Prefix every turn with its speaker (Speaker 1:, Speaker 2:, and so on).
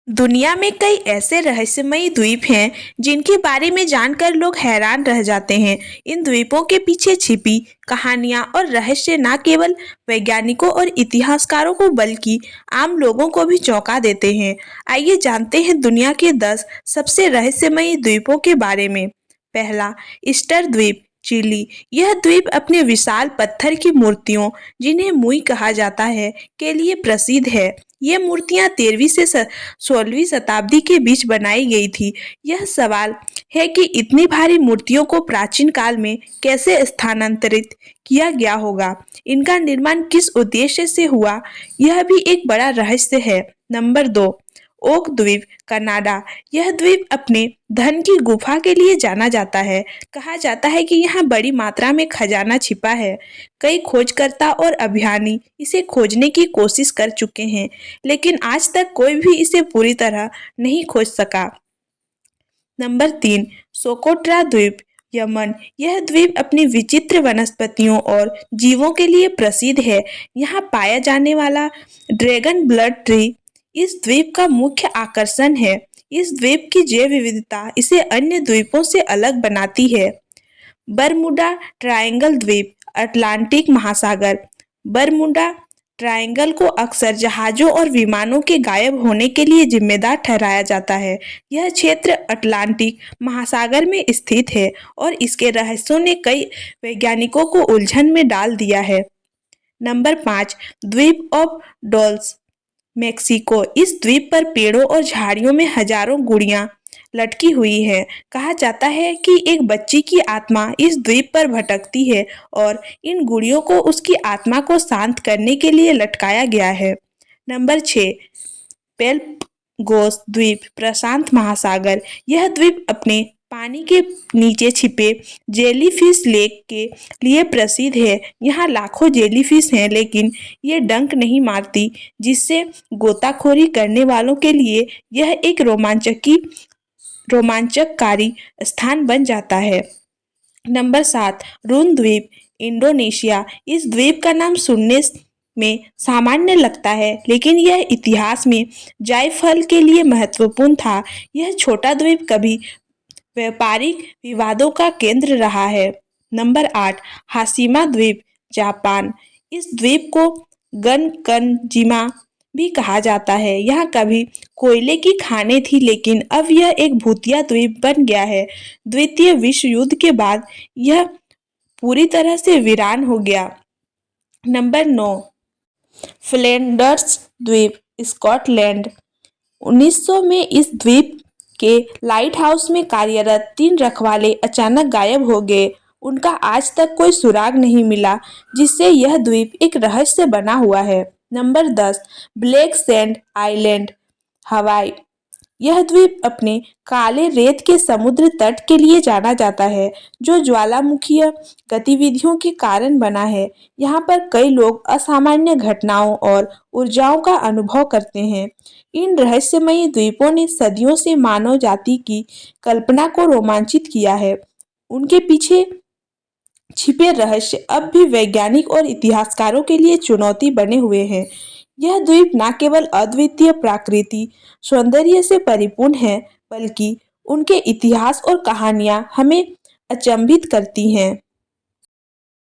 Speaker 1: दुनिया में कई ऐसे रहस्यमयी द्वीप हैं जिनके बारे में जानकर लोग हैरान रह जाते हैं। इन द्वीपों के पीछे छिपी कहानियां और रहस्य न केवल वैज्ञानिकों और इतिहासकारों को बल्कि आम लोगों को भी चौंका देते हैं। आइए जानते हैं दुनिया के 10 सबसे रहस्यमयी द्वीपों के बारे में। पहला, ईस्टर द्वीप, चिली। यह द्वीप अपने विशाल पत्थर की मूर्तियों, जिन्हें मुई कहा जाता है, के लिए प्रसिद्ध है। ये मूर्तियां 13वीं से 16वीं शताब्दी के बीच बनाई गई थी। यह सवाल है कि इतनी भारी मूर्तियों को प्राचीन काल में कैसे स्थानांतरित किया गया होगा। इनका निर्माण किस उद्देश्य से हुआ, यह भी एक बड़ा रहस्य है। नंबर 2, ओक द्वीप, कनाडा। यह द्वीप अपने धन की गुफा के लिए जाना जाता है। कहा जाता है कि यहाँ बड़ी मात्रा में खजाना छिपा है। कई खोजकर्ता और अभियानी इसे खोजने की कोशिश कर चुके हैं, लेकिन आज तक कोई भी इसे पूरी तरह नहीं खोज सका। नंबर 3, सोकोट्रा द्वीप, यमन। यह द्वीप अपनी विचित्र वनस्पतियों और जीवों के लिए प्रसिद्ध है। यहाँ पाया जाने वाला ड्रैगन ब्लड ट्री इस द्वीप का मुख्य आकर्षण है। इस द्वीप की जैव विविधता इसे अन्य द्वीपों से अलग बनाती है। बरमुडा ट्रायंगल द्वीप, अटलांटिक महासागर। बरमुडा ट्रायंगल को अक्सर जहाजों और विमानों के गायब होने के लिए जिम्मेदार ठहराया जाता है। यह क्षेत्र अटलांटिक महासागर में स्थित है और इसके रहस्यों ने कई वैज्ञानिकों को उलझन में डाल दिया है। नंबर 5, द्वीप ऑफ डॉल्स, मेक्सिको। इस द्वीप पर पेड़ों और झाड़ियों में हजारों गुड़ियां लटकी हुई है। कहा जाता है कि एक बच्ची की आत्मा इस द्वीप पर भटकती है और इन गुड़ियों को उसकी आत्मा को शांत करने के लिए लटकाया गया है। नंबर 6, पेल्पगोस द्वीप, प्रशांत महासागर। यह द्वीप अपने पानी के नीचे छिपे जेलीफिश लेक के लिए प्रसिद्ध है। यहाँ लाखों जेलीफिश हैं, लेकिन ये डंक नहीं मारती, जिससे गोताखोरी करने वालों के लिए यह एक रोमांचकारी स्थान बन जाता है। नंबर 7, रून द्वीप, इंडोनेशिया। इस द्वीप का नाम सुनने में सामान्य लगता है, लेकिन यह इतिहास में जायफल के लिए महत्वपूर्ण था। यह छोटा द्वीप कभी व्यापारिक विवादों का केंद्र रहा है। नंबर 8, हाशिमा द्वीप, जापान। इस द्वीप को गनकनजिमा भी कहा जाता है। यहाँ कभी कोयले की खानें थी, लेकिन अब यह एक भूतिया द्वीप बन गया है। द्वितीय विश्व युद्ध के बाद यह पूरी तरह से वीरान हो गया। नंबर 9, फ्लैंडर्स द्वीप, स्कॉटलैंड। 1900 में इस द्वीप के लाइट हाउस में कार्यरत 3 रखवाले अचानक गायब हो गए। उनका आज तक कोई सुराग नहीं मिला, जिससे यह द्वीप एक रहस्य बना हुआ है। नंबर 10, ब्लैक सैंड आइलैंड, हवाई। यह द्वीप अपने काले रेत के समुद्र तट के लिए जाना जाता है, जो ज्वालामुखीय गतिविधियों के कारण बना है। यहाँ पर कई लोग असामान्य घटनाओं और ऊर्जाओं का अनुभव करते हैं। इन रहस्यमयी द्वीपों ने सदियों से मानव जाति की कल्पना को रोमांचित किया है। उनके पीछे छिपे रहस्य अब भी वैज्ञानिक और इतिहासकारों के लिए चुनौती बने हुए हैं। यह द्वीप न केवल अद्वितीय प्राकृतिक सौंदर्य से परिपूर्ण है, बल्कि उनके इतिहास और कहानियां हमें अचंभित करती हैं।